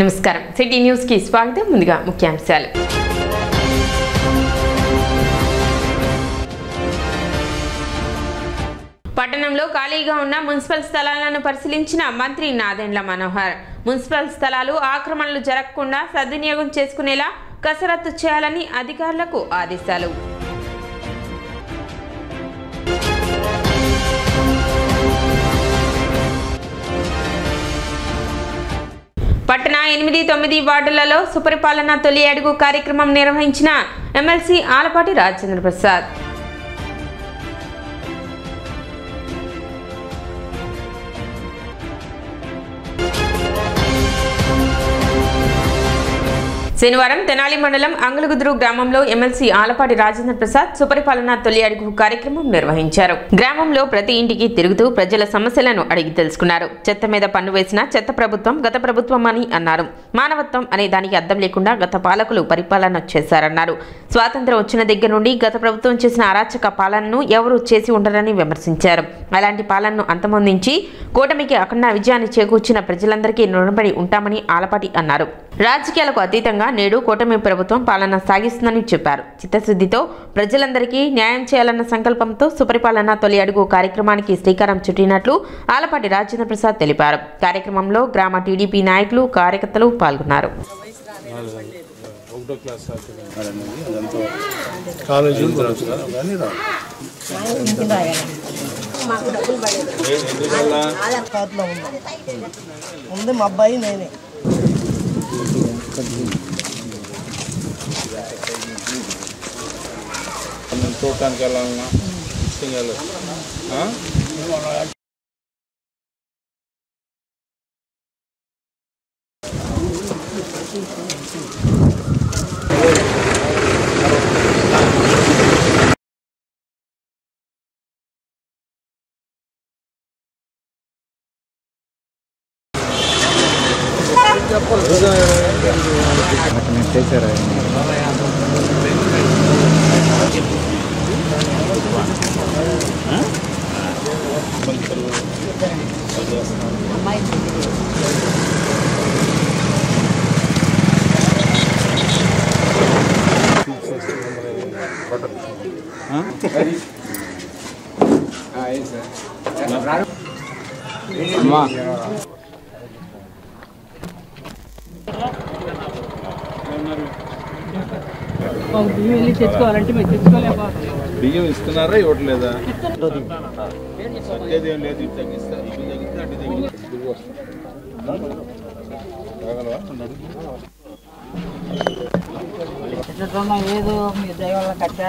నమస్కారం city news కి స్వాగతం ముందుగా ముఖ్యాంశాలు పట్టణంలో ఖాళీగా ఉన్న మున్సిపల్ స్థలాలను పరిశీలించిన మంత్రి నాదెండ్ల మనోహర్ మున్సిపల్ స్థలాలు ఆక్రమణలు జరగకుండా సద్వినియోగం చేసుకునేలా కసరత్తు చేయాలని అధికారులకు ఆదేశాలు పట్టణ 8-9 వార్డులలో సుపరిపాలన తొలి అడుగు కార్యక్రమం నిర్వహించిన ఎమ్మెల్సీ ఆలపాటి రాజేంద్ర ప్రసాద్ శనివారం తెనాలి మండలం అంగలగుదురు గ్రామంలో ఎమ్మెల్సీ ఆలపాటి రాజేంద్ర ప్రసాద్ సుపరిపాలన తొలి అడుగు కార్యక్రమం నిర్వహించారు. గ్రామంలో ప్రతి ఇంటికి తిరుగుతూ ప్రజల సమస్యలను అడిగి తెలుసుకున్నారు. చెత్త మీద పన్ను వేసిన చెత్త ప్రభుత్వం గత ప్రభుత్వం అని అన్నారు. మానవత్వం అనే దానికి అర్థం లేకుండా గత పాలకులు పరిపాలన చేశారన్నారు. స్వాతంత్ర్యం వచ్చిన దగ్గర నుండి గత ప్రభుత్వం చేసిన అరాచక పాలనను ఎవరూ చేసి ఉండరని విమర్శించారు. అలాంటి పాలనను అంతమొందించి కూటమికి అఖండ విజయాన్ని చేకూర్చిన ప్రజలందరికీ రుణపడి ఉంటామని ఆలపాటి అన్నారు. రాజకీయాలకు అతీతంగా నేడు కూటమి ప్రభుత్వం పాలన సాగిస్తుందని చెప్పారు. చిత్తశుద్ధితో ప్రజలందరికీ న్యాయం చేయాలన్న సంకల్పంతో సుపరిపాలన తొలి అడుగు కార్యక్రమానికి శ్రీకారం చుట్టినట్లు ఆలపాటి రాజేంద్ర ప్రసాద్ తెలిపారు. కార్యక్రమంలో గ్రామ టీడీపీ నాయకులు కార్యకర్తలు పాల్గొన్నారు. చూడటానికి వెళ్ళాలన్నా చేశారా బియ్యం ఇస్తున్నారా ఇవ్వట్లేదా? ఏదో మీ దైవాల కట్ట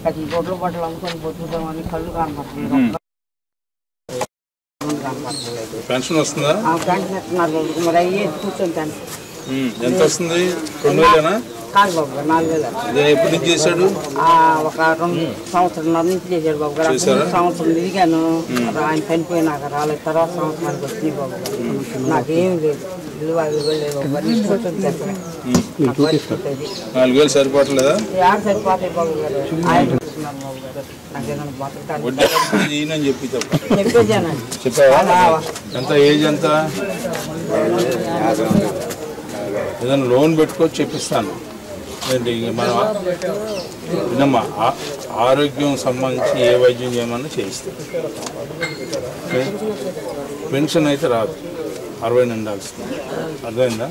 10 కోట్ల బట్టలు అమ్ముకొని పోతుంటామని కళ్ళు కనపడుతుంది. పెన్షన్ వస్తుందా? పెన్షన్ ఇస్తున్నారు. మరి అయ్యే కూర్చొని పెన్షన్ ఎంత వస్తుంది? 2000 కాదు బాబు గారు, 4000. ఎప్పటి నుంచి చేశాడు? ఒక 2 సంవత్సరాల నుంచి చేశాడు బాబు గారు. 2 సంవత్సరం తిరిగాను. ఆయన చనిపోయినాక రాలేదు. తర్వాత సంవత్సరానికి వచ్చింది బాబు గారు. నాకేం లేదు, ఇల్లు లేదు బాబు గారు. కూర్చొని చేస్తాను. 4000 సరిపోవట్లేదా? సరిపోతాయి బాబు గారు. ఆయన చూస్తున్నారు బాబు గారు. నాకేదైనా బతకటానికి చెప్పి చెప్పేదానండి. చెప్పావా? ఎంత ఏజ్ ఎంత? ఏదైనా లోన్ పెట్టుకోవచ్చు, చెప్పిస్తాను. మనం వినమ్మా, ఆరోగ్యం సంబంధించి ఏ వైద్యం చేయమన్నా చేయిస్తాం. పెన్షన్ అయితే రాదు, 60 నిండాల్సింది. అర్థమైందా?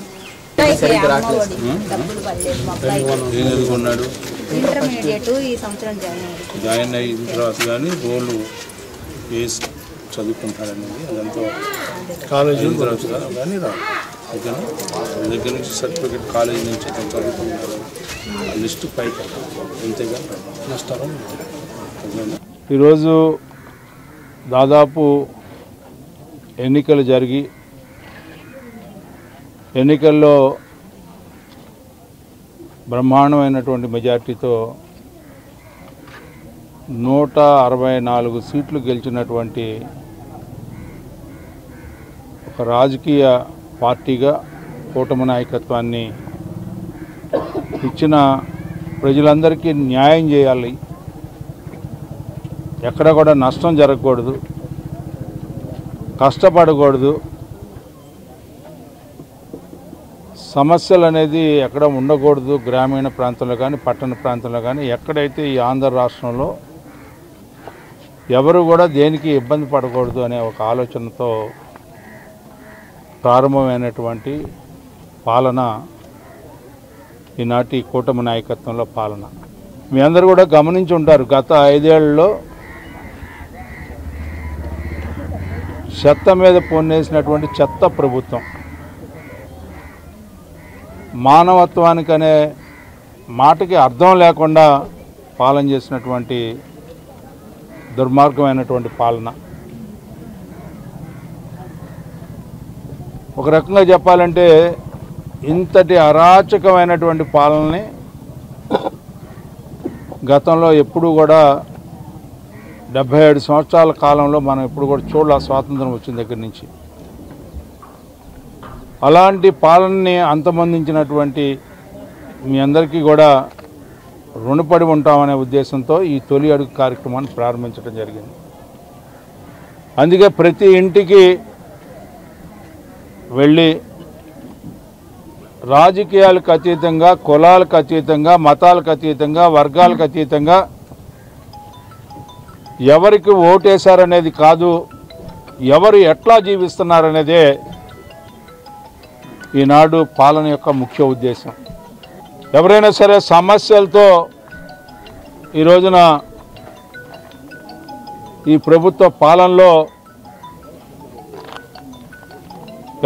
ఏం చదువుకున్నాడు? జాయిన్ అయిన తర్వాత కానీ రోడ్లు వేసి చదువుకుంటారనేది అదంతా కాలేజీ తర్వాత కానీ రాదు. ఓకేనా? దగ్గర నుంచి సర్టిఫికేట్ కాలేజీ నుంచి చదువుకుంటారు, ఆ లిస్టు పైకి అంతేగా నష్టాలు. ఈరోజు దాదాపు ఎన్నికలు జరిగి ఎన్నికల్లో బ్రహ్మాండమైనటువంటి మెజార్టీతో 164 సీట్లు గెలిచినటువంటి ఒక రాజకీయ పార్టీగా కూటమి నాయకత్వాన్ని ఇచ్చిన ప్రజలందరికీ న్యాయం చేయాలి, ఎక్కడ కూడా నష్టం జరగకూడదు, కష్టపడకూడదు, సమస్యలు అనేది ఎక్కడ ఉండకూడదు, గ్రామీణ ప్రాంతంలో కానీ పట్టణ ప్రాంతంలో కానీ ఎక్కడైతే ఈ ఆంధ్ర రాష్ట్రంలో ఎవరు కూడా దేనికి ఇబ్బంది పడకూడదు అనే ఒక ఆలోచనతో ప్రారంభమైనటువంటి పాలన ఈనాటి కూటమి నాయకత్వంలో పాలన. మీ అందరూ కూడా గమనించి ఉంటారు, గత 5 ఏళ్లలో చెత్త మీద పొన్నేసినటువంటి చెత్త ప్రభుత్వం, మానవత్వానికి అనే మాటకి అర్థం లేకుండా పాలన చేసినటువంటి దుర్మార్గమైనటువంటి పాలన. ఒక రకంగా చెప్పాలంటే ఇంతటి అరాచకమైనటువంటి పాలనని గతంలో ఎప్పుడూ కూడా 77 సంవత్సరాల కాలంలో మనం ఎప్పుడు కూడా చూడాల, స్వాతంత్రం వచ్చిన దగ్గర నుంచి. అలాంటి పాలనని అంతమొందించినటువంటి మీ అందరికీ కూడా రుణపడి ఉంటామనే ఉద్దేశంతో ఈ తొలి అడుగు కార్యక్రమాన్ని ప్రారంభించడం జరిగింది. అందుకే ప్రతి ఇంటికి వెళ్ళి రాజకీయాలకు అతీతంగా, కులాలకు అతీతంగా, మతాలకు అతీతంగా, వర్గాలకు అతీతంగా ఎవరికి ఓటేశారనేది కాదు, ఎవరు ఎట్లా జీవిస్తున్నారనేదే ఈనాడు పాలన యొక్క ముఖ్య ఉద్దేశం. ఎవరైనా సరే సమస్యలతో ఈ రోజున ఈ ప్రభుత్వ పాలనలో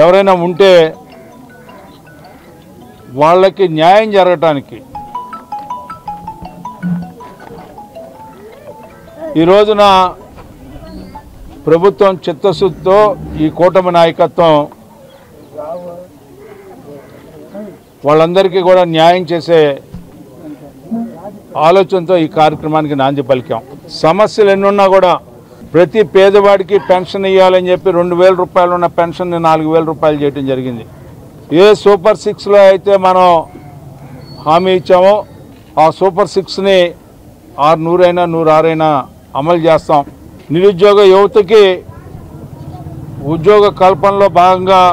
ఎవరైనా ఉంటే వాళ్ళకి న్యాయం జరగటానికి ఈ రోజున ప్రభుత్వం చిత్తశుద్ధితో ఈ కూటమి నాయకత్వం వాళ్ళందరికీ కూడా న్యాయం చేసే ఆలోచనతో ఈ కార్యక్రమానికి నాంది పలికాం. సమస్యలు ఎన్నున్నా కూడా ప్రతి పేదవాడికి పెన్షన్ ఇవ్వాలని చెప్పి 2000 రూపాయలు ఉన్న పెన్షన్ని 4000 రూపాయలు చేయడం జరిగింది. ఏ సూపర్ 6లో అయితే మనం హామీ ఇచ్చామో ఆ సూపర్ 6ని 600 అయినా 106 అయినా అమలు చేస్తాం. నిరుద్యోగ యువతకి ఉద్యోగ కల్పనలో భాగంగా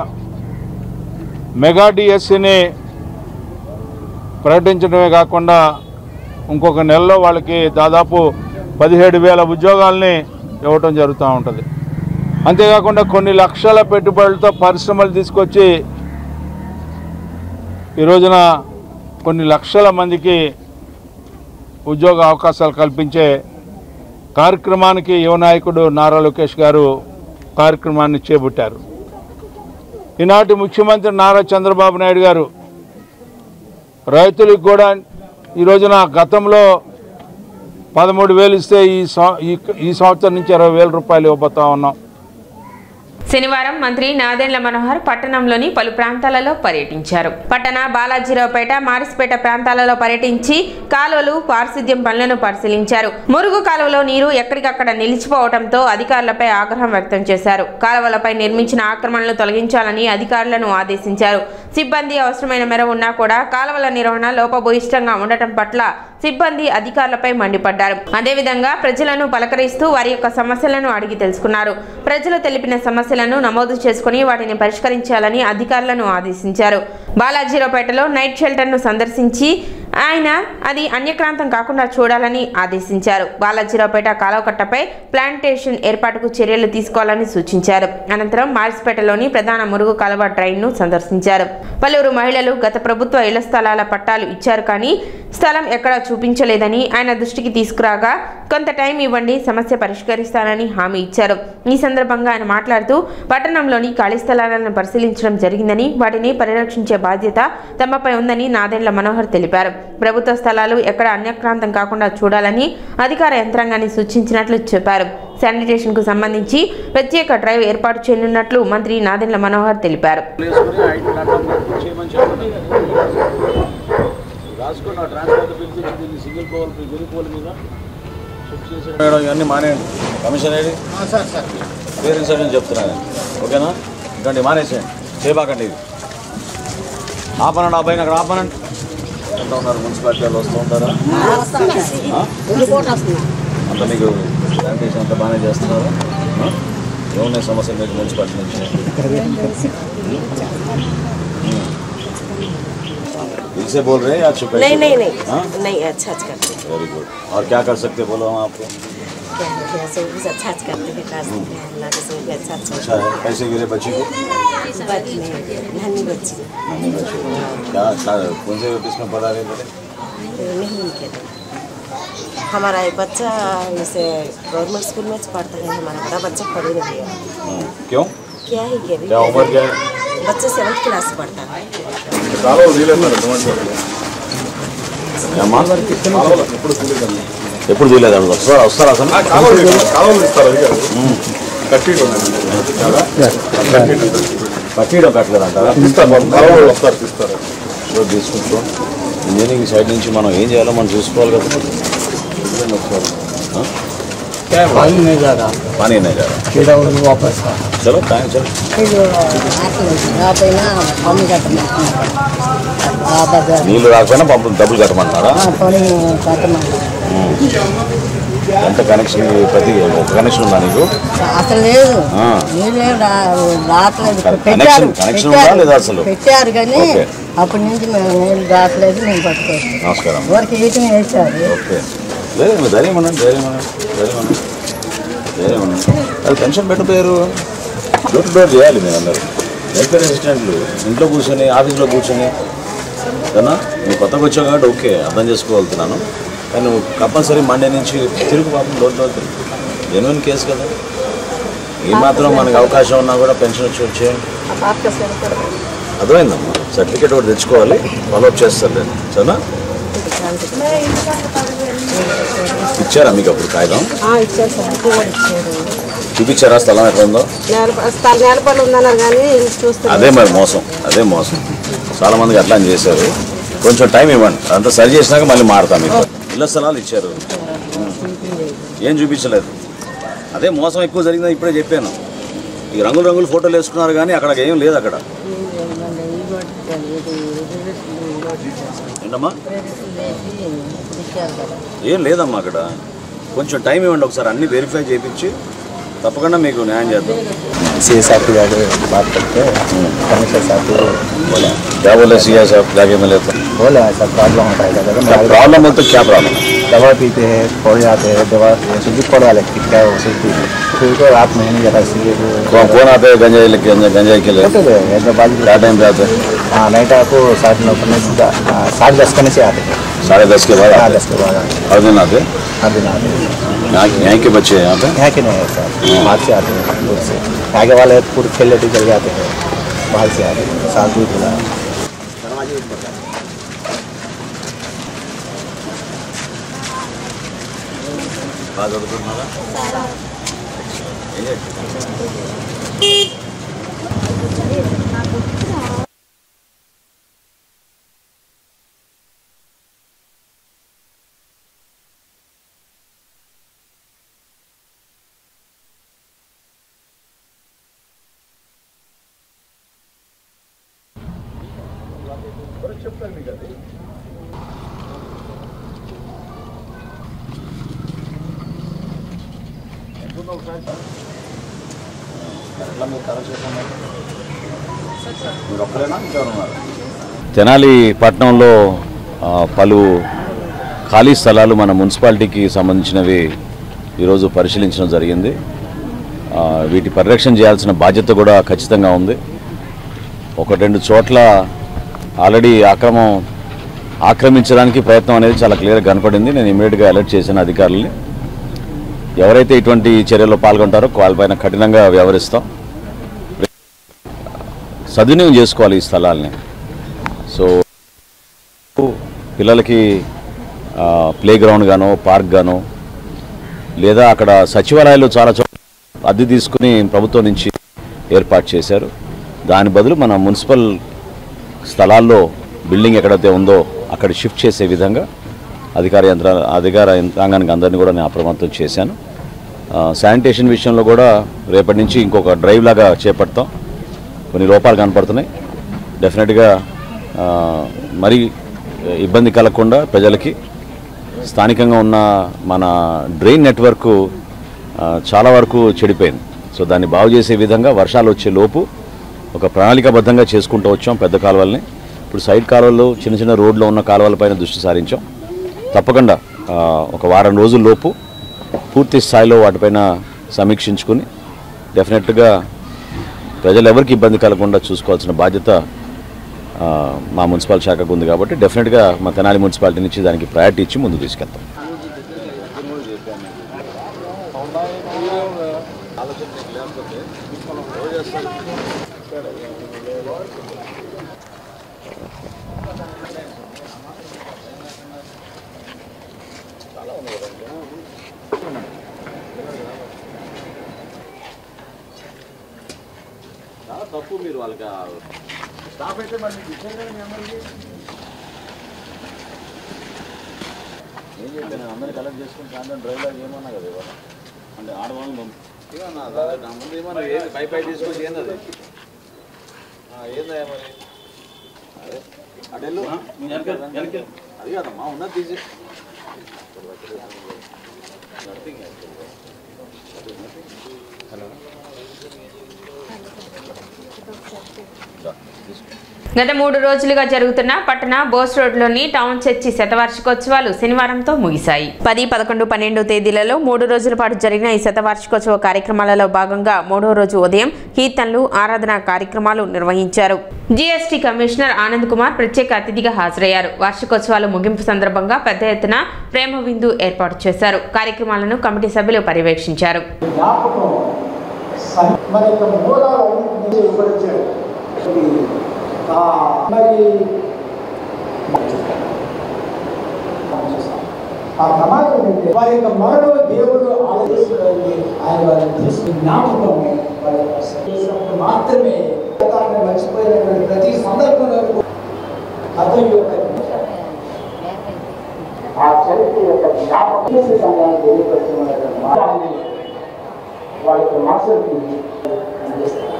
మెగా డిఎస్సిని ప్రకటించడమే కాకుండా ఇంకొక నెలలో వాళ్ళకి దాదాపు 17,000 ఉద్యోగాల్ని ఇవ్వటం జరుగుతూ ఉంటుంది. అంతేకాకుండా కొన్ని లక్షల పెట్టుబడులతో పరిశ్రమలు తీసుకొచ్చి ఈ రోజున కొన్ని లక్షల మందికి ఉద్యోగ అవకాశాలు కల్పించే కార్యక్రమానికి యువ నాయకుడు నారా లోకేష్ గారు కార్యక్రమాన్ని చేపట్టారు. ఈనాటి ముఖ్యమంత్రి నారా చంద్రబాబు నాయుడు గారు రైతులకు కూడా ఈ రోజున గతంలో 13,000 ఇస్తే ఈ సంవత్సరం నుంచి 20,000 రూపాయలు ఇవ్వబోతా ఉన్నాం. శనివారం మంత్రి నాదెండ్ల మనోహర్ పట్టణంలోని పలు ప్రాంతాలలో పర్యటించారు. పట్టణ బాలాజీరావుపేట, మారిస్పేట ప్రాంతాలలో పర్యటించి కాలువలు, పారిశుద్ధ్యం పనులను పరిశీలించారు. మురుగు కాలువలో నీరు ఎక్కడికక్కడ నిలిచిపోవడంతో అధికారులపై ఆగ్రహం వ్యక్తం చేశారు. కాలువలపై నిర్మించిన ఆక్రమణలు తొలగించాలని అధికారులను ఆదేశించారు. సిబ్బంది అవసరమైన మేర ఉన్నా కూడా కాలువల నిర్వహణ లోపభూయిష్టంగా ఉండటం పట్ల సిబ్బంది అధికారులపై మండిపడ్డారు. అదేవిధంగా ప్రజలను పలకరిస్తూ వారి యొక్క సమస్యలను అడిగి తెలుసుకున్నారు. ప్రజలు తెలిపిన సమస్యలను నమోదు చేసుకుని వాటిని పరిష్కరించాలని అధికారులను ఆదేశించారు. బాలాజీరావుపేటలో నైట్ షెల్టర్ను సందర్శించి ఆయన అది అన్యక్రాంతం కాకుండా చూడాలని ఆదేశించారు. బాలాజీరావుపేట కాలువకట్టపై ప్లాంటేషన్ ఏర్పాటుకు చర్యలు తీసుకోవాలని సూచించారు. అనంతరం మారిస్పేటలోని ప్రధాన మురుగు కాలువ డ్రైన్ను సందర్శించారు. పలువురు మహిళలు గత ప్రభుత్వ ఇళ్ల స్థలాల పట్టాలు ఇచ్చారు కానీ స్థలం ఎక్కడా చూపించలేదని ఆయన దృష్టికి తీసుకురాగా కొంత టైం ఇవ్వండి, సమస్య పరిష్కరిస్తానని హామీ ఇచ్చారు. ఈ సందర్భంగా ఆయన మాట్లాడుతూ పట్టణంలోని ఖాళీ స్థలాలను పరిశీలించడం జరిగిందని వాటిని పరిరక్షించే బాధ్యత తమపై ఉందని నాదెండ్ల మనోహర్ తెలిపారు. ప్రభుత్వ స్థలాలు ఎక్కడ అన్యక్రాంతం కాకుండా చూడాలని అధికార యంత్రాంగాన్ని సూచించినట్లు చెప్పారు. శానిటేషన్ కు సంబంధించి ప్రత్యేక డ్రైవ్ ఏర్పాటు చేయనున్నట్లు మంత్రి నాదెండ్ల మనోహర్ తెలిపారు. ఇవన్నీ మానేయండి. కమిషన్ ఏది పేరెంట్స్ అని చెప్తున్నాను, ఓకేనా? ఇటువంటి మానేసేయండి, చేయబాకండి. ఇది ఆపనండి, అబ్బాయిని అక్కడ ఆపనండి. ఎంత ఉన్నారు మున్సిపాలిటీ వాళ్ళు వస్తూ ఉంటారా? అంత మీకు శానిటేషన్ అంతా బాగానే చేస్తున్నారు? ఏమున్నాయి సమస్యలు మీకు మున్సిపాలిటీ నుంచి? दिल से बोल रहे हैं या चुप? नहीं नहीं नहीं नहीं अच्छा करते हैं। Very good. और क्या कर सकते बोलो हम आपको? क्या सब कुछ अच्छा करते हैं, कर सकते हैं, अल्लाह के सब अच्छा अच्छा है। कैसे गिरे बच्ची को? बच्ची नन्ही बच्ची क्या कौन से ऑफिस में पढ़ा रहे थे? नहीं के हमारा एक बच्चा जैसे गवर्नमेंट स्कूल में पढ़ता है, हमारा बड़ा बच्चा पढ़े नहीं है। क्यों? क्या है क्या उम्र क्या है? बच्चा 7th क्लास पढ़ता है। ఎప్పుడు చూడలేదు వస్తారా అసలు కట్టడం కట్టలేదంటారా? తీసుకుంటాం. ఇంజనీరింగ్ సైడ్ నుంచి మనం ఏం చేయాలో మనం చూసుకోవాలి కదా. पानी नहीं जा रहा वापस चलो टाइम चलो నీళ్ళు రాకపోయినా పంపు డబ్బులు కట్టమంటున్నారా? ఎంత కనెక్షన్ ప్రతి ఒక కనెక్షన్ ఉందా నీకు? అసలు లేదు, రావట్లేదు. కనెక్షన్ ఉందా లేదా అసలు? పెట్టారు కానీ అప్పటి నుంచి మేము నీళ్ళు రావట్లేదు. మేము పట్టుకోవచ్చు. నమస్కారం. ఎవరికి హీటింగ్ వేసారు. ఓకే లేదు ధైర్యం అనండి అది టెన్షన్ పెట్టిపోయారు. డోర్ టు డోర్ చేయాలి మీరు అందరూ. వెల్ఫేర్ అసిస్టెంట్లు ఇంట్లో కూర్చొని ఆఫీస్లో కూర్చొని కదా. నువ్వు కొత్తగా వచ్చావు కాబట్టి ఓకే అర్థం చేసుకోగలుగుతున్నాను. కానీ నువ్వు కంపల్సరీ మండే నుంచి తిరుగు పాపం డోర్ డోర్ తిరుగు. జెన్యున్ కేసు కదా. ఏమాత్రం మనకు అవకాశం ఉన్నా కూడా పెన్షన్ వచ్చేయండి. అర్థమైందమ్మా. సర్టిఫికేట్ ఒకటి తెచ్చుకోవాలి. ఫాలోఅప్ చేస్తారు లేదు సరేనా? ఇచ్చారా మీకు అప్పుడు కాగితం? చూపించారా స్థలం ఎక్కడ ఉందో? అదే మరి మోసం, అదే మోసం. చాలా మందికి అట్లా చేశారు. కొంచెం టైం ఇవ్వండి, అంతా సరి చేసినాక మళ్ళీ మారుతాం. మీకు ఇళ్ళ స్థలాలు ఇచ్చారు, ఏం చూపించలేదు. అదే మోసం ఎక్కువ జరిగిందని ఇప్పుడే చెప్పాను. ఈ రంగులు రంగులు ఫోటోలు వేసుకున్నారు కానీ అక్కడ ఏం లేదు. అక్కడ ఏంటమ్మా ఏం లేదమ్మా. అక్కడ కొంచెం టైం ఇవ్వండి, ఒకసారి అన్ని వెరిఫై చేయించి తప్పకుండా మీకు న్యాయం చేద్దాం. सी साहब की बात करते हैं, कमिश्नर साहब को बोला क्या बोले सी आई साहब जाके मिले तो बोला ऐसा प्रॉब्लम होता है। प्रॉब्लम हो तो क्या प्रॉब्लम? दवा पीते हैं, पड़ जाते हैं, दवा सूजी पड़ वाले क्या है उसे फिर तो रात में नहीं जाता। कौन आते हैं गंजाई लेके? गंजाई के लिए क्या टाइम पे आते हैं? हाँ नाइट आपको 9:30 करने से 10:30 करने से आते हैं। 10:30 के बाद? 10 के बाद हर दिन आते? हर दिन आते हैं। यहाँ के बच्चे हैं यहाँ पे? यहाँ के नहीं है सर, बाहर से आते हैं, दूर से। आगे वाले पूरे खेल लेते चल जाते हैं, बाहर से आते हैं। साल दूर खुला తెనాలి పట్టణంలో పలు ఖాళీ స్థలాలు మన మున్సిపాలిటీకి సంబంధించినవి ఈరోజు పరిశీలించడం జరిగింది. వీటి పరిరక్షణ చేయాల్సిన బాధ్యత కూడా ఖచ్చితంగా ఉంది. 1-2 చోట్ల ఆల్రెడీ ఆక్రమించడానికి ప్రయత్నం అనేది చాలా క్లియర్గా కనపడింది. నేను ఇమీడియట్గా అలర్ట్ చేసిన అధికారులని. ఎవరైతే ఇటువంటి చర్యల్లో పాల్గొంటారో వాళ్ళపైన కఠినంగా వ్యవహరిస్తాం. సద్వినియోగం చేసుకోవాలి ఈ స్థలాల్ని. సో పిల్లలకి ప్లే గ్రౌండ్ గానో పార్క్ గానో లేదా అక్కడ సచివాలయాలు చాలా చోట్ల అద్దె తీసుకుని ప్రభుత్వం నుంచి ఏర్పాటు చేశారు. దాని బదులు మన మున్సిపల్ స్థలాల్లో బిల్డింగ్ ఎక్కడైతే ఉందో అక్కడ షిఫ్ట్ చేసే విధంగా అధికార యంత్రాంగానికి అందరినీ కూడా నేను అప్రమత్తం చేశాను. శానిటేషన్ విషయంలో కూడా రేపటి నుంచి ఇంకొక డ్రైవ్ లాగా చేపడతాం. కొన్ని లోపాలు కనపడుతున్నాయి. డెఫినెట్గా మరి ఇబ్బంది కలగకుండా ప్రజలకి స్థానికంగా ఉన్న మన డ్రైన్ నెట్వర్క్ చాలా వరకు చెడిపోయింది. సో దాన్ని బాగు చేసే విధంగా వర్షాలు వచ్చే లోపు ఒక ప్రణాళికాబద్ధంగా చేసుకుంటూ వచ్చాం. పెద్ద కాలువల్ని ఇప్పుడు సైడ్ కాలువలు చిన్న చిన్న రోడ్లో ఉన్న కాలువలపైన దృష్టి సారించాం. తప్పకుండా ఒక వారం రోజుల్లోపు పూర్తి స్థాయిలో వాటిపైన సమీక్షించుకుని డెఫినెట్గా ప్రజలు ఎవరికి ఇబ్బంది కలగకుండా చూసుకోవాల్సిన బాధ్యత మా మున్సిపల్ శాఖకు ఉంది. కాబట్టి డెఫినెట్గా మా తెనాలి మున్సిపాలిటీ నుంచి దానికి ప్రయారిటీ ఇచ్చి ముందు తీసుకెళ్తాం. తప్పు మీరు వాళ్ళకి స్టాఫ్ అయితే మరి ఏం చెప్పాను నేను అందరినీ కలెక్ట్ చేసుకుని సాయంత్రం డ్రైవర్ ఏమన్నా కదా ఇవాళ అంటే ఆడవాళ్ళని ఏమన్నా ముందు ఏమన్నా ఏది పై తీసుకొచ్చి ఏంది అది ఏందా మరి అదే అటెళ్ళు అది కాదమ్మా ఉన్నది తీసి హలో గత 3 రోజులుగా జరుగుతున్న పట్టణ బోస్ రోడ్లోని టౌన్ చర్చి శతవార్షికోత్సవాలు శనివారంతో ముగిశాయి. 10, 11, 12 తేదీలలో 3 రోజుల పాటు జరిగిన ఈ శతవార్షికోత్సవ కార్యక్రమాలలో భాగంగా 3వ రోజు ఉదయం కీర్తనలు, ఆరాధన కార్యక్రమాలు నిర్వహించారు. జీఎస్టీ కమిషనర్ ఆనంద్ కుమార్ ప్రత్యేక అతిథిగా హాజరయ్యారు. వార్షికోత్సవాల ముగింపు సందర్భంగా పెద్ద ఎత్తున ప్రేమ విందు ఏర్పాటు చేశారు. కార్యక్రమాలను కమిటీ సభ్యులు పర్యవేక్షించారు. మరి ఆ సమాజం వారి యొక్క మరణ దేవుడు ఆలోచిస్తున్నారని ఆయన వారిని తీసుకుని జ్ఞాపకం చేసినప్పుడు మాత్రమే మర్చిపోయినటువంటి ప్రతి సందర్భంలో అతని యొక్క ఆ చరిత్ర యొక్క జ్ఞాపకం చేసే సమయాన్ని తెలియపరుస్తున్నటువంటి వాళ్ళకి మాసరికి అందిస్తారు.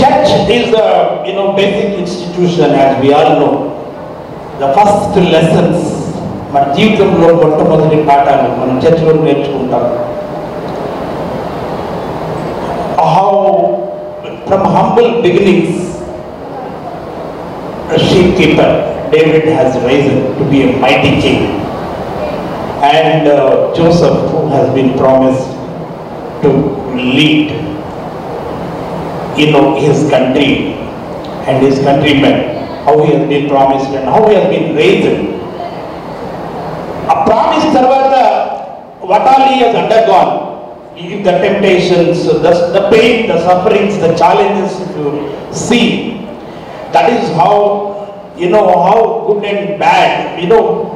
Church is the basic institution, as we all know. The first lessons మన జీవితంలో మొట్టమొదటి పాఠాలు మనం చర్చలో నేర్చుకుంటాం. How from humble beginnings a sheepkeeper David has risen to be a mighty king, and Joseph, who has been promised to lead his country and his countrymen, how he has been promised and how he has been raised. A promise tarvata what all he has undergone, the temptations, the pain, the sufferings, the challenges to see, that is how how good and bad,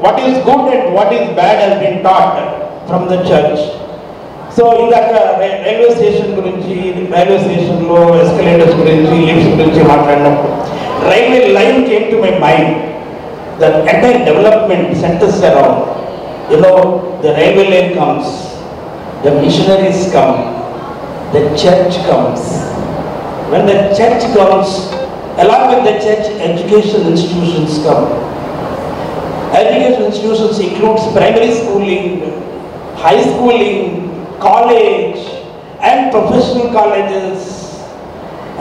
what is good and what is bad has been taught from the church. So in that railway station lo escalators gurinchi, lifts gurinchi maatladinappudu railway line came to my mind. The entire development centers around the railway line comes, the missionaries come, the church comes. When the church comes, along with the church, education institutions come. Education institutions includes primary schooling, high schooling, college and professional colleges,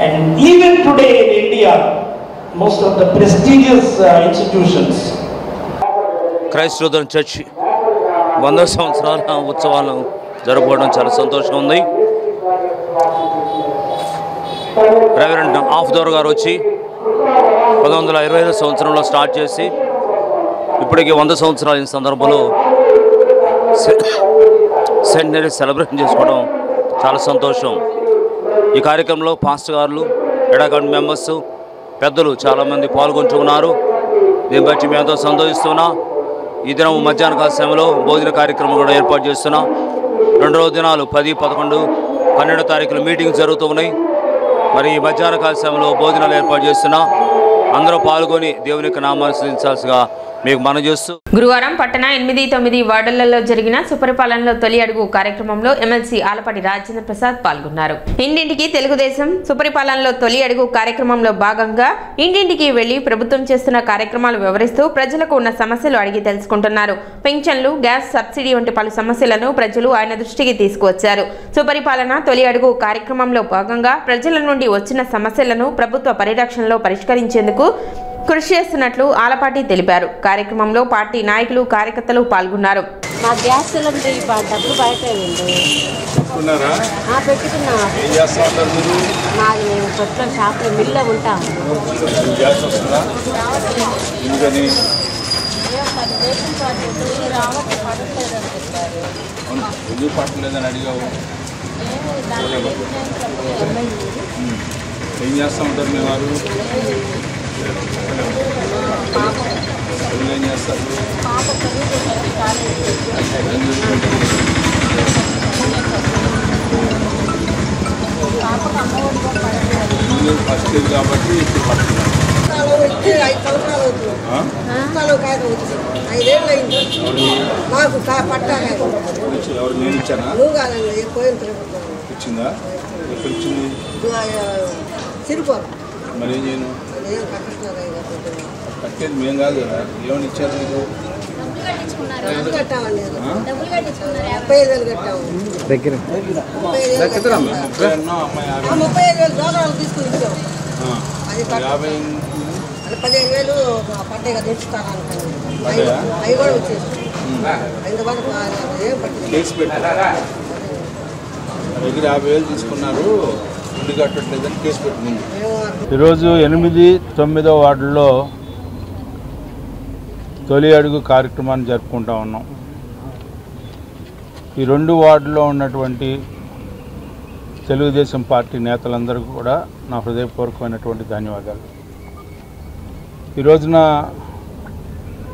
and even today in India, most of the prestigious institutions. Christ Lutheran church 100 సంవత్సరాల ఉత్సవాలను జరుపుకోవడం చాలా సంతోషంగా ఉంది. Reverend ఆఫ్దోర్ గారు వచ్చి 1925 సంవత్సరంలో start చేసి ఇప్పటికి 100 సంవత్సరాల సందర్భంలో సెంటనరీ సెలబ్రేషన్ చేసుకోవడం చాలా సంతోషం. ఈ కార్యక్రమంలో పాస్టర్ గారు, ఎడాకాండ్ మెంబర్స్, పెద్దలు చాలామంది పాల్గొంటున్నారు. దీన్ని బట్టి మేము ఎంతో సంతోషిస్తున్నా. ఈ దినం మధ్యాహ్న కాల సమయంలో భోజన కార్యక్రమం కూడా ఏర్పాటు చేస్తున్నా. 2 రోజు దినాలు 10, 11, 12 తారీఖులు మీటింగ్స్ జరుగుతూ ఉన్నాయి. మరి ఈ మధ్యాహ్న కాల సమయంలో భోజనాలు ఏర్పాటు చేస్తున్నా. అందరూ పాల్గొని దేవుని యొక్క నామాన్ని స్తుతించాల్సిగా మీకు మనవి చేస్తూ గురువారం పట్టణ 8-9 వార్డులలో జరిగిన సుపరిపాలనలో తొలి అడుగు కార్యక్రమంలో ఎమ్మెల్సీ ఆలపాటి రాజేంద్ర ప్రసాద్ పాల్గొన్నారు. ఇంటింటికి తెలుగుదేశం సుపరిపాలనలో తొలి అడుగు కార్యక్రమంలో భాగంగా ఇంటింటికి వెళ్లి ప్రభుత్వం చేస్తున్న కార్యక్రమాలు వివరిస్తూ ప్రజలకు ఉన్న సమస్యలు అడిగి తెలుసుకుంటున్నారు. పింఛన్లు, గ్యాస్ సబ్సిడీ వంటి పలు సమస్యలను ప్రజలు ఆయన దృష్టికి తీసుకువచ్చారు. సుపరిపాలన తొలి అడుగు కార్యక్రమంలో భాగంగా ప్రజల నుండి వచ్చిన సమస్యలను ప్రభుత్వ పరిరక్షణలో పరిష్కరించేందుకు కృషి చేస్తున్నట్లు ఆలపాటి తెలిపారు. కార్యక్రమంలో పార్టీ నాయకులు, కార్యకర్తలు పాల్గొన్నారు. మా గ్యాస్ సిలిండర్ డబ్బులు బయట పెట్టుకున్నా మాది మేము కొట్లో షాప్లో మిల్లో ఉంటాం. ఏం చేస్తూ ఉంటారు మీ వారు? ఏం చేస్తారు? ఫస్ట్ ఇయర్ కాబట్టి ఎవరు నేను ఇచ్చానా? ఇచ్చిందా? ఎక్కడ ఇచ్చింది? మరి ఏం చేయను? కట్టేది మేము కాదు కదా. ఏమని ఇచ్చారు మీకు? కేసు పెట్టారు. దగ్గర 50,000 తీసుకున్నారు, ఇంటి కట్టట్లేదని కేసు పెట్టుకుంది. ఈరోజు 8-9 వార్డుల్లో తొలి అడుగు కార్యక్రమాన్ని జరుపుకుంటా ఉన్నాం. ఈ 2 వార్డుల్లో ఉన్నటువంటి తెలుగుదేశం పార్టీ నేతలందరికీ కూడా నా హృదయపూర్వకమైనటువంటి ధన్యవాదాలు. ఈ రోజున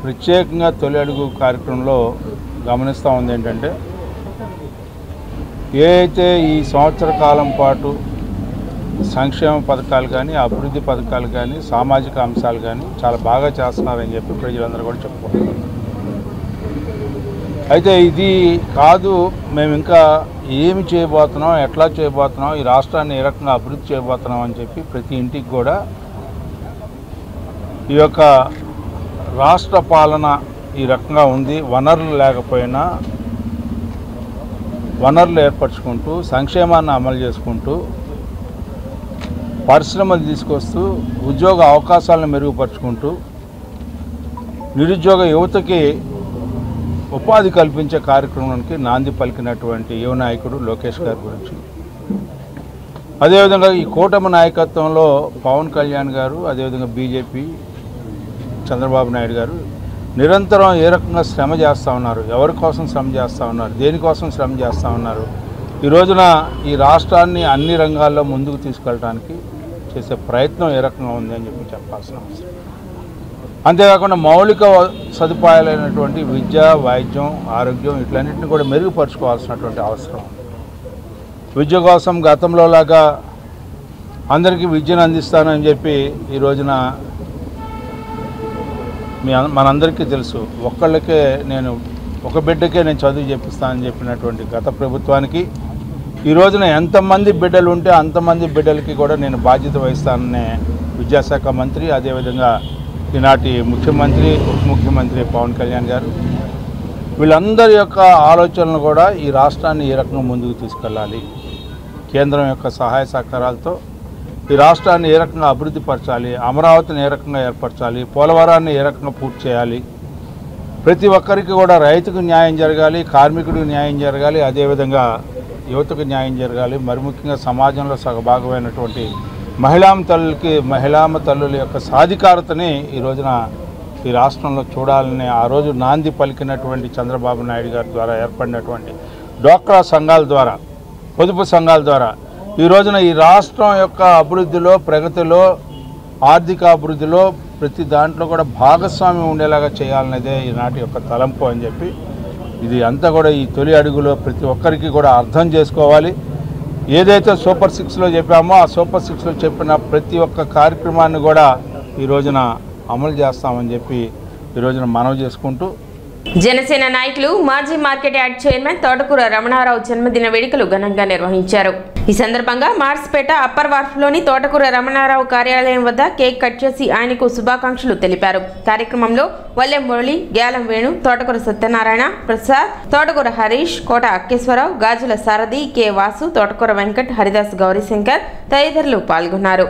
ప్రత్యేకంగా తొలి అడుగు కార్యక్రమంలో గమనిస్తూ ఉంది ఏంటంటే, ఏ అయితే ఈ సంవత్సర కాలం పాటు సంక్షేమ పథకాలు కానీ, అభివృద్ధి పథకాలు కానీ, సామాజిక అంశాలు కానీ చాలా బాగా చేస్తున్నారని చెప్పి ప్రజలందరూ కూడా చెప్పుకుంటున్నారు. అయితే ఇది కాదు, మేము ఇంకా ఏమి చేయబోతున్నాం, ఎట్లా చేయబోతున్నాం, ఈ రాష్ట్రాన్ని ఏ రకంగా అభివృద్ధి చేయబోతున్నాం అని చెప్పి ప్రతి ఇంటికి కూడా ఈ యొక్క రాష్ట్ర పాలన ఈ రకంగా ఉంది. వనరులు లేకపోయినా వనరులు ఏర్పరచుకుంటూ, సంక్షేమాన్ని అమలు చేసుకుంటూ, పరిశ్రమలు తీసుకొస్తూ, ఉద్యోగ అవకాశాలను మెరుగుపరుచుకుంటూ, నిరుద్యోగ యువతకి ఉపాధి కల్పించే కార్యక్రమానికి నాంది పలికినటువంటి యువ నాయకుడు లోకేష్ గారి గురించి, అదేవిధంగా ఈ కూటమి నాయకత్వంలో పవన్ కళ్యాణ్ గారు, అదేవిధంగా బీజేపీ చంద్రబాబు నాయుడు గారు నిరంతరం ఏ రకంగా శ్రమ చేస్తూ ఉన్నారు, ఎవరి కోసం శ్రమ చేస్తూ ఉన్నారు, దేనికోసం శ్రమ చేస్తూ ఉన్నారు, ఈ రోజున ఈ రాష్ట్రాన్ని అన్ని రంగాల్లో ముందుకు తీసుకెళ్ళడానికి చేసే ప్రయత్నం ఏ రకంగా ఉంది అని చెప్పి చెప్పాల్సిన అవసరం. అంతేకాకుండా మౌలిక సదుపాయాలైనటువంటి విద్య, వైద్యం, ఆరోగ్యం ఇట్లన్నింటినీ కూడా మెరుగుపరుచుకోవాల్సినటువంటి అవసరం. విద్య కోసం గతంలో లాగా అందరికీ విద్యను అందిస్తానని చెప్పి ఈ రోజున మనందరికీ తెలుసు, ఒక బిడ్డకే నేను చదువు చెప్పిస్తానని చెప్పినటువంటి గత ప్రభుత్వానికి ఈ రోజున ఎంతమంది బిడ్డలు ఉంటే అంతమంది బిడ్డలకి కూడా నేను బాధ్యత వహిస్తాననే విద్యాశాఖ మంత్రి, అదేవిధంగా ఈనాటి ముఖ్యమంత్రి, ఉప ముఖ్యమంత్రి పవన్ కళ్యాణ్ గారు, వీళ్ళందరి యొక్క ఆలోచనలు కూడా ఈ రాష్ట్రాన్ని ఏ రకంగా ముందుకు తీసుకెళ్ళాలి, కేంద్రం యొక్క సహాయ సహకారాలతో ఈ రాష్ట్రాన్ని ఏ రకంగా అభివృద్ధి పరచాలి, అమరావతిని ఏ రకంగా ఏర్పరచాలి, పోలవరాన్ని ఏ రకంగా పూర్తి చేయాలి, ప్రతి ఒక్కరికి కూడా రైతుకు న్యాయం జరగాలి, కార్మికుడికి న్యాయం జరగాలి, అదేవిధంగా యువతకు న్యాయం జరగాలి, మరి ముఖ్యంగా సమాజంలో సగభాగమైనటువంటి మహిళామ తల్లుల యొక్క సాధికారతని ఈ రోజున ఈ రాష్ట్రంలో చూడాలని ఆ రోజు నాంది పలికినటువంటి చంద్రబాబు నాయుడు గారి ద్వారా ఏర్పడినటువంటి డ్వాక్రా సంఘాల ద్వారా, పొదుపు సంఘాల ద్వారా ఈ రోజున ఈ రాష్ట్రం యొక్క అభివృద్ధిలో, ప్రగతిలో, ఆర్థిక అభివృద్ధిలో ప్రతి దాంట్లో కూడా భాగస్వామ్యం ఉండేలాగా చేయాలనేదే ఈనాటి యొక్క తలంపు అని చెప్పి, ఇది అంతా కూడా ఈ తొలి అడుగులో ప్రతి ఒక్కరికి కూడా అర్థం చేసుకోవాలి. ఏదైతే సూపర్ 6లో చెప్పామో ఆ సూపర్ 6లో చెప్పిన ప్రతి ఒక్క కార్యక్రమాన్ని కూడా ఈ రోజున అమలు చేస్తామని చెప్పి ఈ రోజున మనవి చేసుకుంటూ జనసేన నాయకులు మాజీ మార్కెట్ యార్డ్ చైర్మన్ తోటకూర రమణారావు జన్మదిన వేడుకలు ఘనంగా నిర్వహించారు. ఈ సందర్భంగా మార్స్పేట అప్పర్ వార్ఫ్లోని తోటకూర రమణారావు కార్యాలయం వద్ద కేక్ కట్ చేసి ఆయనకు శుభాకాంక్షలు తెలిపారు. కార్యక్రమంలో వల్లెం మురళి, గ్యాలం వేణు, తోటకూర సత్యనారాయణ ప్రసాద్, తోటకూర హరీష్, కోట అక్కేశ్వరరావు, గాజుల సారథి, కె వాసు, తోటకూర వెంకట్, హరిదాస్, గౌరీశంకర్ తదితరులు పాల్గొన్నారు.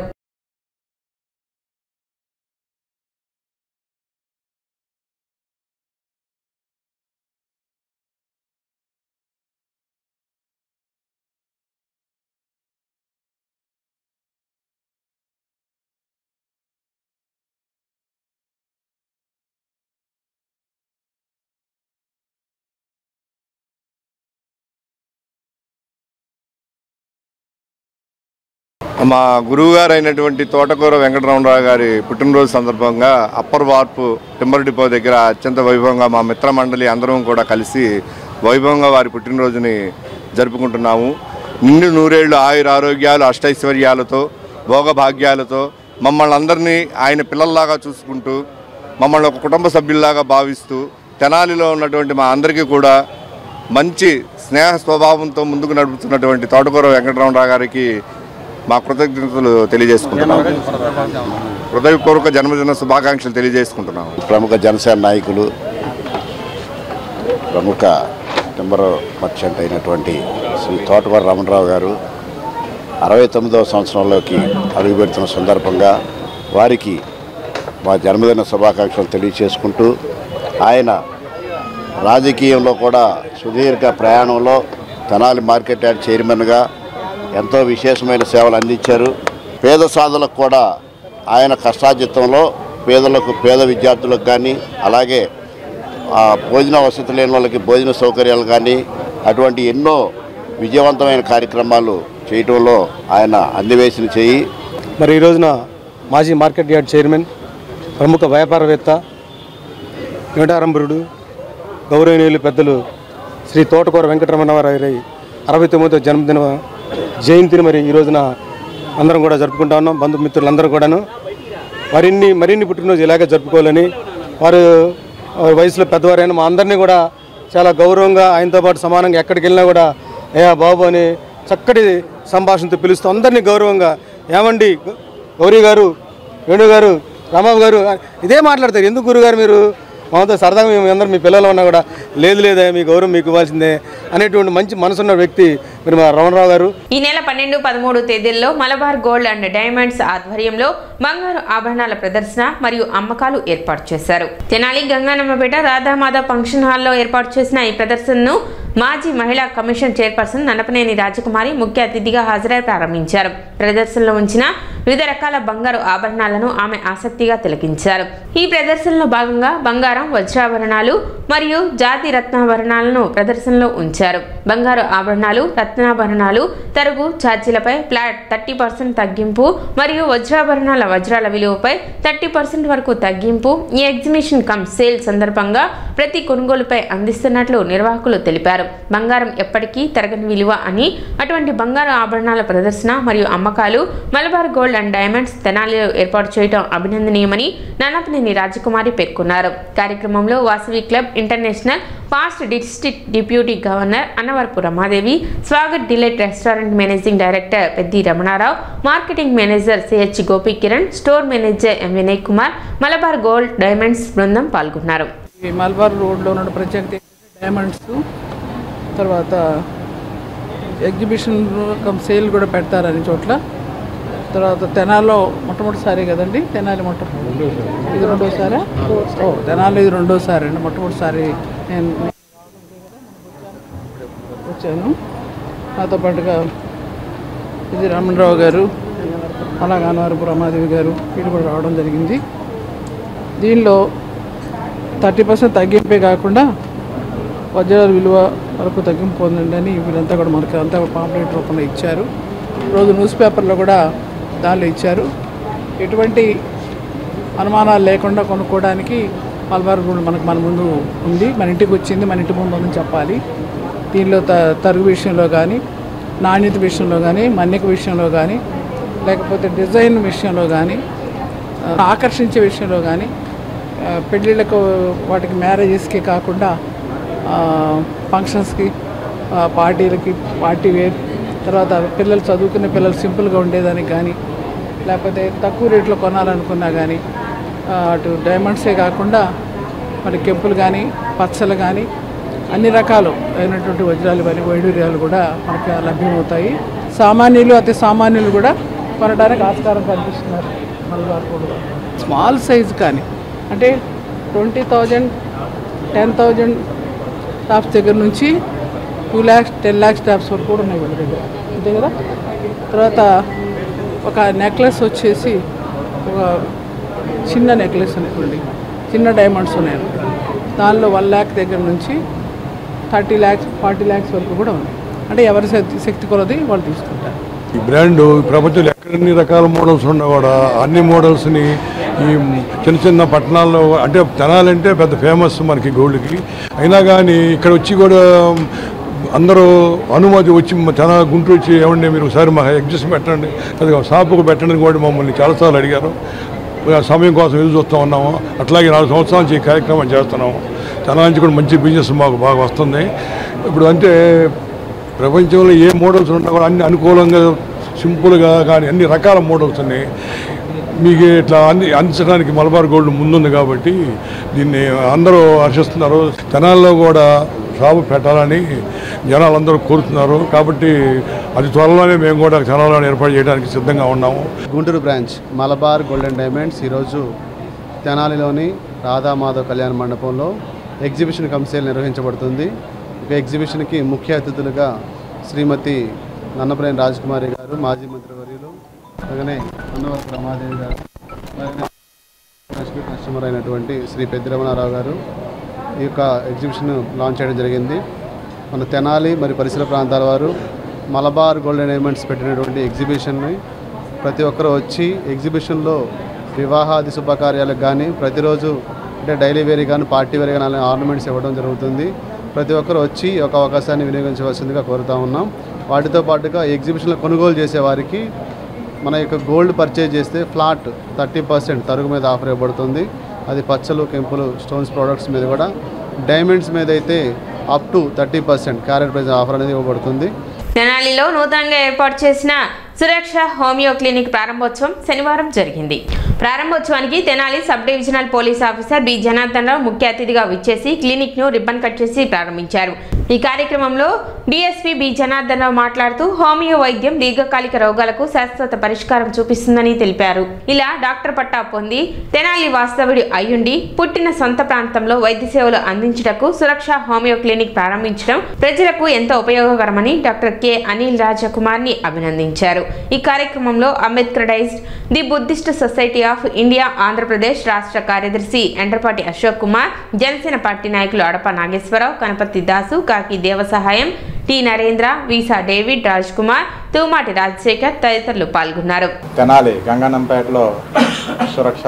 మా గురువుగారు అయినటువంటి తోటకూర వెంకటరమణరావు గారి పుట్టినరోజు సందర్భంగా అప్పర్ వార్పు టింబర్ డిపో దగ్గర అత్యంత వైభవంగా మా మిత్రమండలి అందరం కూడా కలిసి వైభవంగా వారి పుట్టినరోజుని జరుపుకుంటున్నాము. నిండు నూరేళ్లు ఆయుర ఆరోగ్యాలు అష్టైశ్వర్యాలతో భోగభాగ్యాలతో మమ్మల్ని అందరినీ ఆయన పిల్లల్లాగా చూసుకుంటూ మమ్మల్ని ఒక కుటుంబ సభ్యుల్లాగా భావిస్తూ తెనాలిలో ఉన్నటువంటి మా అందరికీ కూడా మంచి స్నేహ స్వభావంతో ముందుకు నడుపుతున్నటువంటి తోటకూర వెంకటరమణరావు గారికి మా కృతజ్ఞతలు తెలియజేసుకుంటున్నాము. హృదయపూర్వక జన్మదిన శుభాకాంక్షలు తెలియజేసుకుంటున్నాము. ప్రముఖ జనసేన నాయకులు, ప్రముఖ టింబర్ మర్చెంట్ అయినటువంటి శ్రీ తోటకూర రమణరావు గారు 69వ సంవత్సరంలోకి అడుగుపెడుతున్న సందర్భంగా వారికి మా జన్మదిన శుభాకాంక్షలు తెలియజేసుకుంటూ ఆయన రాజకీయంలో కూడా సుదీర్ఘ ప్రయాణంలో తెనాలి మార్కెట్ యార్డ్ చైర్మన్గా ఎంతో విశేషమైన సేవలు అందించారు. పేద సాధులకు కూడా ఆయన కష్టార్జితంలో పేద విద్యార్థులకు కానీ అలాగే భోజన వసతి లేని వాళ్ళకి భోజన సౌకర్యాలు కానీ అటువంటి ఎన్నో విజయవంతమైన కార్యక్రమాలు చేయటంలో ఆయన అందివేసిన చేయి. మరి ఈ రోజున మాజీ మార్కెట్ యార్డ్ చైర్మన్, ప్రముఖ వ్యాపారవేత్త, వెంకటారంభరుడు, గౌరవనీయులు పెద్దలు శ్రీ తోటకూర వెంకటరమణరావు గారి 69వ జన్మదిన జయంతిని మరి ఈ రోజున అందరం కూడా జరుపుకుంటా ఉన్నాం. బంధుమిత్రులందరూ కూడాను మరిన్ని పుట్టినరోజు ఇలాగే జరుపుకోవాలని, వారు వయసులో పెద్దవారైన మా అందరినీ కూడా చాలా గౌరవంగా ఆయనతో పాటు సమానంగా ఎక్కడికి వెళ్ళినా కూడా ఏయా బాబు అని చక్కటి సంభాషణతో పిలుస్తూ అందరినీ గౌరవంగా ఏమండి గౌరీ గారు, వేణు గారు, రామబాబు గారు ఇదే మాట్లాడతారు. ఎందుకు గురుగారు మీరు మాతో సరదాగా మేము అందరం మీ పిల్లలు ఉన్నా కూడా లేదా మీ గౌరవం మీకు ఇవ్వాల్సిందే అనేటువంటి మంచి మనసున్న వ్యక్తి మీరు మా రమణరావు గారు. ఈ నెల 12, 13 తేదీల్లో మలబార్ గోల్డ్ అండ్ డైమండ్స్ ఆధ్వర్యంలో బంగారు ఆభరణాల ప్రదర్శన మరియు అమ్మకాలు ఏర్పాటు చేశారు. తెనాలి గంగానమ్మపేట రాధామాధవ్ ఫంక్షన్ హాల్లో ఏర్పాటు చేసిన ఈ ప్రదర్శనను మాజీ మహిళా కమిషన్ చైర్పర్సన్ నన్నపనేని రాజకుమారి ముఖ్య అతిథిగా హాజరై ప్రారంభించారు. ప్రదర్శనలో ఉంచిన వివిధ రకాల బంగారు ఆభరణాలను ఆమె ఆసక్తిగా తిలకించారు. ఈ ప్రదర్శనలో భాగంగా బంగారం, వజ్రాభరణాలు మరియు జాతి రత్నాభరణాలను ప్రదర్శనలో ఉంచారు. బంగారు ఆభరణాలు, రత్నాభరణాలు తరుగు ఛార్జీలపై ఫ్లాట్ 30% తగ్గింపు మరియు వజ్రాల విలువపై 30% వరకు తగ్గింపు ఈ ఎగ్జిబిషన్ కమ్ సేల్ సందర్భంగా ప్రతి కొనుగోలుపై అందిస్తున్నట్లు నిర్వాహకులు తెలిపారు. బంగారం ఎప్పటికీ తరగని విలువ అని, అటువంటి బంగారు ఆభరణాల ప్రదర్శన మరియు అమ్మకాలు మలబార్ గోల్డ్ అండ్ డైమండ్స్ తెనాలిలో ఏర్పాటు చేయడం అభినందనీయమని నన్నపనేని రాజకుమారి పేర్కొన్నారు. కార్యక్రమంలో Vasavi club international past district deputy governor Annavarapu Ramadevi, Swagath delight restaurant managing director Peddi Ramanarao, marketing manager CH Gopi Kiran, store manager M Vinay Kumar, Malabar gold diamonds బృందం పాల్గొన్నారు. మలబార్ రోడ్లో ఉన్న ప్రత్యేకత డైమండ్స్ తర్వాత ఎగ్జిబిషన్ సేల్ కూడా పెడతారని చోట్ల. తర్వాత తెనాల్లో మొట్టమొదటిసారి కదండి, తెనాలి ఇది రెండోసారా? తెనాలి ఇది రెండోసారి అండి. మొట్టమొదటిసారి నేను వచ్చాను. నాతో పాటుగా ఇది రమణరావు గారు, అలాగే అన్నవరపు రమాదేవి గారు వీళ్ళు కూడా రావడం జరిగింది. దీనిలో 30% తగ్గింపే కాకుండా వజ్రాల విలువ వరకు తగ్గింపు పొందండి అని వీళ్ళంతా కూడా మనకి అంతా పాంప్లెట్ రూపంలో ఇచ్చారు. రోజు న్యూస్ పేపర్లో కూడా దానిలో ఇచ్చారు. ఎటువంటి అనుమానాలు లేకుండా కొనుక్కోవడానికి మలబార్ గోల్డ్ మన ముందు ఉంది, మన ఇంటికి వచ్చింది, మన ఇంటి ముందు ఉందని చెప్పాలి. దీనిలో తరుగు విషయంలో కానీ, నాణ్యత విషయంలో కానీ, మన్నిక విషయంలో కానీ, లేకపోతే డిజైన్ విషయంలో కానీ, ఆకర్షించే విషయంలో కానీ పెళ్ళిళ్ళకు వాటికి మ్యారేజెస్కి కాకుండా ఫంక్షన్స్కి పార్టీలకి పార్టీ వేర్, తర్వాత పిల్లలు చదువుకునే పిల్లలు సింపుల్గా ఉండేదానికి కానీ, లేకపోతే తక్కువ రేట్లో కొనాలనుకున్నా కానీ అటు డైమండ్సే కాకుండా మరి కెంపులు కానీ పచ్చలు కానీ అన్ని రకాలు అయినటువంటి వజ్రాలు కానీ వైడూర్యాలు కూడా మనకు లభ్యమవుతాయి. సామాన్యులు అతి సామాన్యులు కూడా కొనడానికి ఆస్కారం కల్పిస్తున్నారు. మలబార్ గోల్డ్ స్మాల్ సైజ్ కానీ అంటే 20,000 10,000 టాప్స్ దగ్గర నుంచి 2 lakhs 10 lakhs టాప్స్ వరకు కూడా ఉన్నాయి వాళ్ళ దగ్గర, అంతే కదా. తర్వాత ఒక నెక్లెస్ వచ్చేసి ఒక చిన్న నెక్లెస్ అనుకోండి, చిన్న డైమండ్స్ ఉన్నాయి, దానిలో 1 lakh దగ్గర నుంచి 30 lakhs 40 lakhs వరకు కూడా ఉంది. అంటే ఎవరి శక్తి కొలది వాళ్ళు తీసుకుంటారు. ఈ బ్రాండ్ ప్రపంచంలో ఎన్ని రకాల మోడల్స్ ఉన్నా కూడా అన్ని మోడల్స్ని ఈ చిన్న చిన్న పట్టణాల్లో, అంటే తెనాలంటే పెద్ద ఫేమస్ మనకి గోల్డ్కి, అయినా కానీ ఇక్కడ వచ్చి కూడా అందరూ అనుమతి వచ్చి తెనాలి గుంటూరు వచ్చి ఏమండి మీరు ఒకసారి మా ఎగ్జిబిషన్ పెట్టండి, అది షాపుకు పెట్టండి కూడా మమ్మల్ని చాలాసార్లు అడిగారు. సమయం కోసం ఎదురు చూస్తూ ఉన్నాము. అట్లాగే 4 సంవత్సరాల నుంచి ఈ కార్యక్రమం చేస్తున్నాము. తెనాలి నుంచి కూడా మంచి బిజినెస్ మాకు బాగా వస్తుంది. ఇప్పుడు అంటే ప్రపంచంలో ఏ మోడల్స్ ఉన్నా కూడా అన్ని అనుకూలంగా సింపుల్గా కానీ అన్ని రకాల మోడల్స్ ఉన్నాయి. మీకు ఇట్లా అందించడానికి మలబార్ గోల్డ్ ముందుంది కాబట్టి దీన్ని అందరూ హర్షిస్తున్నారు. తెనాల్లో కూడా షాపు పెట్టాలని జనాలందరూ కోరుతున్నారు. కాబట్టి అది త్వరలోనే మేము కూడా తెనాల్లో ఏర్పాటు చేయడానికి సిద్ధంగా ఉన్నాము. Guntur branch Malabar gold and diamonds ఈరోజు తెనాలిలోని రాధామాధవ్ కళ్యాణ మండపంలో ఎగ్జిబిషన్ కమ్ సేల్ నిర్వహించబడుతుంది. ఈ ఎగ్జిబిషన్కి ముఖ్య అతిథులుగా శ్రీమతి నన్నపనేని రాజకుమారి గారు, మాజీ మంత్రివర్యులు, అలాగనే అన్నవరపు రమాదేవి గారు, అలాగే కస్టమర్ అయినటువంటి శ్రీ పెద్దిరమణారావు గారు ఈ యొక్క ఎగ్జిబిషన్ లాంచ్ చేయడం జరిగింది. మన తెనాలి మరి పరిసర ప్రాంతాల వారు మలబార్ గోల్డ్ అండ్ డైమండ్స్ పెట్టినటువంటి ఎగ్జిబిషన్ని ప్రతి ఒక్కరు వచ్చి ఎగ్జిబిషన్లో వివాహాది శుభకార్యాలకు కానీ ప్రతిరోజు అంటే డైలీ వేర్ కానీ పార్టీ వేర్ కానీ అలాగే ఆర్నమెంట్స్ ఇవ్వడం జరుగుతుంది. ప్రతి ఒక్కరు వచ్చి ఈ యొక్క అవకాశాన్ని వినియోగించవలసిందిగా కోరుతా ఉన్నాం. వాటితో పాటుగా ఎగ్జిబిషన్లో కొనుగోలు చేసే వారికి మన యొక్క గోల్డ్ పర్చేజ్ చేస్తే ఫ్లాట్ 30% తరుగు మీద ఆఫర్ ఇవ్వబడుతుంది. అది పచ్చలు, కెంపులు, స్టోన్స్ ప్రోడక్ట్స్ మీద కూడా. డైమండ్స్ మీద అయితే up to 30% carat price offer అనేది ఇవ్వబడుతుంది. తెనాలిలో నూతనంగా ఏర్పాటు చేసిన సురక్ష హోమియో క్లినిక్ ప్రారంభోత్సవం శనివారం జరిగింది. ప్రారంభోత్సవానికి Tenali sub divisional police officer B Janardhan Rao ముఖ్య అతిథిగా విచ్చేసి క్లినిక్ ను రిబ్బన్ కట్ చేసి ప్రారంభించారు. ఈ కార్యక్రమంలో డిఎస్పీ బి జనార్దన్ రావు మాట్లాడుతూ హోమియో వైద్యం దీర్ఘకాలిక రోగాలకు శాశ్వత పరిష్కారం చూపిస్తుందని తెలిపారు. ఇలా డాక్టర్ పట్టా పొంది తెనాలి వాస్తవుడి అయ్యుండి పుట్టిన సొంత ప్రాంతంలో వైద్య సేవలు అందించుటకు సురక్ష హోమియో క్లినిక్ ప్రారంభించడం ప్రజలకు ఎంతో ఉపయోగకరమని డాక్టర్ కె అనిల్ రాజకుమార్ని అభినందించారు. ఈ కార్యక్రమంలో Ambedkarized the Buddhist society of India Andhra Pradesh రాష్ట్ర కార్యదర్శి ఎండ్రపాటి అశోక్ కుమార్, జనసేన పార్టీ నాయకులు అడప నాగేశ్వరరావు, కనపర్తి దాసు, కాకి దేవసహాయం, టి నరేంద్ర, వీసా డేవిడ్, రాజ్ కుమార్, తూమాటి రాజశేఖర్ తదితరులు పాల్గొన్నారు. తెనాలి గంగానంపేటలో సురక్ష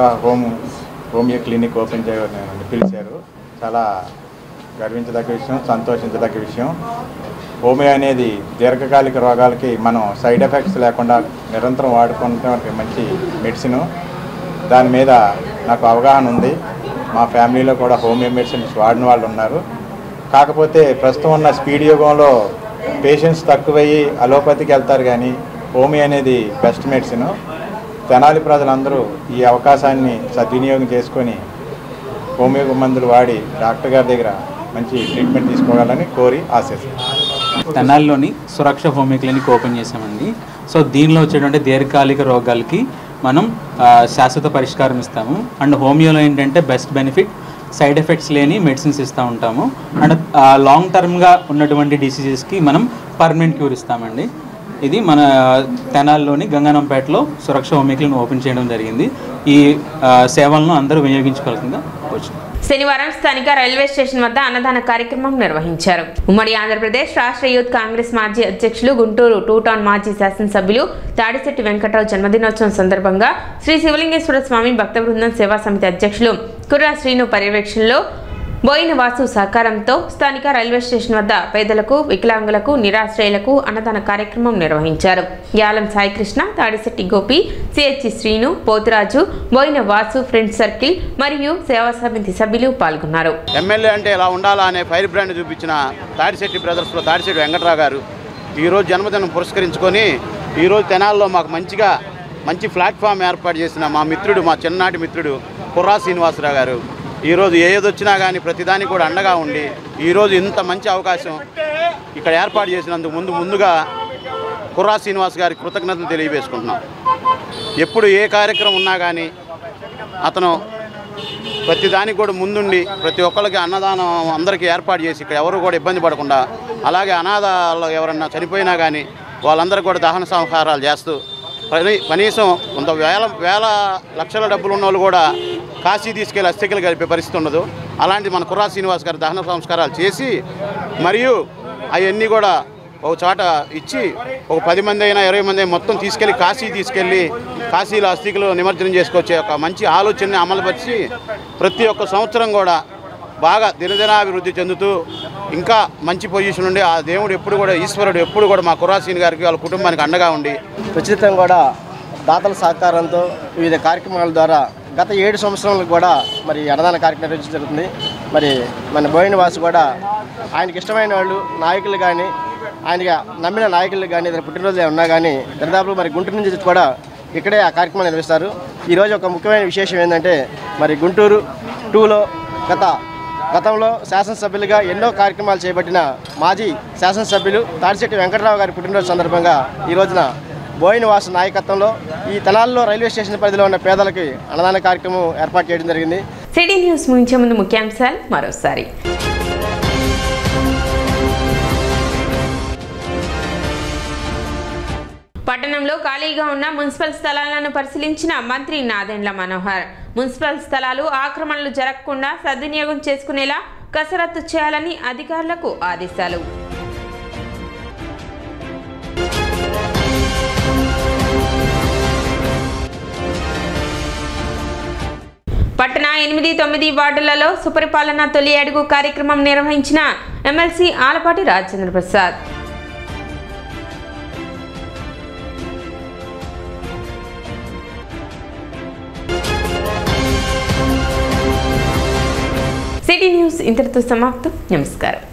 హోమియో క్లినిక్ ఓపెన్ చేయని పిలిచారు. చాలా గర్వించదగ్గ విషయం, సంతోషించదగ్గ విషయం. హోమియో అనేది దీర్ఘకాలిక రోగాలకి మనం సైడ్ ఎఫెక్ట్స్ లేకుండా నిరంతరం వాడుకుంటే మంచి మెడిసిన్. దాని మీద నాకు అవగాహన ఉంది. మా ఫ్యామిలీలో కూడా హోమియో మెడిసిన్స్ వాడిన వాళ్ళు ఉన్నారు. కాకపోతే ప్రస్తుతం ఉన్న స్పీడ్ యుగంలో పేషెంట్స్ తక్కువయ్యి అలోపతికి వెళ్తారు, కానీ హోమియో అనేది బెస్ట్ మెడిసిన్. తెనాలి ప్రజలందరూ ఈ అవకాశాన్ని సద్వినియోగం చేసుకొని హోమియో మందులు వాడి డాక్టర్ గారి దగ్గర మంచి ట్రీట్మెంట్ తీసుకోవాలని కోరి ఆశిస్తున్నాను. తెనాలిలోని సురక్ష హోమియో క్లినిక్ ఓపెన్ చేసామండి. సో దీనిలో వచ్చేటువంటి దీర్ఘకాలిక రోగాలకి మనం శాశ్వత పరిష్కారం ఇస్తాము. అండ్ హోమియోలో ఏంటంటే బెస్ట్ బెనిఫిట్, సైడ్ ఎఫెక్ట్స్ లేని మెడిసిన్స్ ఇస్తూ ఉంటాము. అండ్ లాంగ్ టర్మ్గా ఉన్నటువంటి డిసీజెస్కి మనం పర్మనెంట్ క్యూర్ ఇస్తామండి. ఇది మన తెనాలిలోని గంగానంపేటలో సురక్ష హోమియో క్లినిక్ ఓపెన్ చేయడం జరిగింది. ఈ సేవలను అందరూ వినియోగించుకోవాల్సిందిగా వచ్చింది. శనివారం స్థానిక రైల్వే స్టేషన్ వద్ద అన్నదాన కార్యక్రమం నిర్వహించారు. ఉమ్మడి ఆంధ్రప్రదేశ్ రాష్ట్ర యూత్ కాంగ్రెస్ మాజీ అధ్యక్షులు, గుంటూరు 2 టౌన్ మాజీ శాసనసభ్యులు తాడిశెట్టి వెంకట్రావు జన్మదినోత్సవం సందర్భంగా శ్రీ శివలింగేశ్వర స్వామి భక్త బృందం సేవా సమితి అధ్యక్షులు కుర్రా శ్రీను పర్యవేక్షణలో బోయిన వాసు సహకారంతో స్థానిక రైల్వే స్టేషన్ వద్ద పేదలకు, వికలాంగులకు, నిరాశ్రయులకు అన్నదాన కార్యక్రమం నిర్వహించారు. Yalam Saikrishna, Tadisetti Gopi, CH Srinu, Poturaju, Boina Vasu friends circle మరియు సేవా సమితి సభ్యులు పాల్గొన్నారు. ఎమ్మెల్యే అంటే ఇలా ఉండాలా అనే ఫైర్ బ్రాండ్ చూపించిన తాడిశెట్టి బ్రదర్స్లో తాడిశెట్టి వెంకటరావు గారు ఈరోజు జన్మదినం పురస్కరించుకొని ఈరోజు తెనాల్లో మాకు మంచి ప్లాట్ఫామ్ ఏర్పాటు చేసిన మా మిత్రుడు, మా చిన్ననాటి మిత్రుడు కుర్రా శ్రీనివాసరావు గారు ఈరోజు ఏదొచ్చినా కానీ ప్రతిదానికి కూడా అండగా ఉండి ఈరోజు ఇంత మంచి అవకాశం ఇక్కడ ఏర్పాటు చేసినందుకు ముందుగా కుర్రా శ్రీనివాస్ గారికి కృతజ్ఞతలు తెలియజేసుకుంటున్నాం. ఎప్పుడు ఏ కార్యక్రమం ఉన్నా కానీ అతను ప్రతిదానికి కూడా ముందుండి ప్రతి ఒక్కరికి అన్నదానం అందరికీ ఏర్పాటు చేసి ఇక్కడ ఎవరు కూడా ఇబ్బంది పడకుండా, అలాగే అనాథాలు ఎవరన్నా చనిపోయినా కానీ వాళ్ళందరూ కూడా దహన సంస్కారాలు చేస్తూ కనీసం కొంత వేల లక్షల డబ్బులు ఉన్న వాళ్ళు కూడా కాశీ తీసుకెళ్లి అస్థికలు కలిపే పరిస్థితి ఉండదు. అలాంటి మన కుర్రా శ్రీనివాస్ గారు దహన సంస్కారాలు చేసి మరియు అవన్నీ కూడా ఒక చోట ఇచ్చి ఒక 10 మంది అయినా 20 మంది మొత్తం తీసుకెళ్ళి కాశీలో అస్థికలు నిమజ్జనం చేసుకొచ్చే ఒక మంచి ఆలోచనని అమలుపరిచి ప్రతి ఒక్క సంవత్సరం కూడా బాగా దినదినాభివృద్ధి చెందుతూ ఇంకా మంచి పొజిషన్ ఉండి ఆ దేవుడు ఎప్పుడు కూడా ఈశ్వరుడు ఎప్పుడు కూడా మా కుర్రా శ్రీని గారికి వాళ్ళ కుటుంబానికి అండగా ఉండి ఉచితంగా కూడా దాతల సహకారంతో వివిధ కార్యక్రమాల ద్వారా గత 7 సంవత్సరాలకు కూడా మరి అన్నదాన కార్యక్రమం నిర్వహించడం జరుగుతుంది. మరి మన బోయిన వాసు కూడా ఆయనకి ఇష్టమైన వాళ్ళు నాయకులు కానీ ఆయనకి నమ్మిన నాయకులు కానీ ఏదైనా పుట్టినరోజు ఉన్నా కానీ దరిదాపు మరి గుంటూరు నుంచి కూడా ఇక్కడే ఆ కార్యక్రమం నిర్వహిస్తారు. ఈరోజు ఒక ముఖ్యమైన విశేషం ఏంటంటే మరి గుంటూరు 2లో గతంలో శాసనసభ్యులుగా ఎన్నో కార్యక్రమాలు చేపట్టిన మాజీ శాసనసభ్యులు తాడిశెట్టి వెంకటరావు గారి పుట్టినరోజు సందర్భంగా ఈ రోజున బోయిన వాసు నాయకత్వంలో ఈ తెనాలిలో రైల్వే స్టేషన్ పరిధిలో ఉన్న పేదలకి అన్నదాన కార్యక్రమం ఏర్పాటు చేయడం జరిగింది. సిటీ న్యూస్ ముగించే ముందు ముఖ్యాంశాలు మరోసారి. పట్టణంలో ఖాళీగా ఉన్న మున్సిపల్ స్థలాలను పరిశీలించిన మంత్రి నాదెండ్ల మనోహర్. మున్సిపల్ స్థలాలు ఆక్రమణలు జరగకుండా సద్వినియోగం చేసుకునేలా కసరత్తు చేయాలని అధికారులకు ఆదేశాలు. పట్టణ 8, 9 వార్డులలో సుపరిపాలన తొలి అడుగు కార్యక్రమం నిర్వహించిన MLC Alapati Rajendra Prasad. City news ఇంతటితో సమాప్తం. నమస్కారం.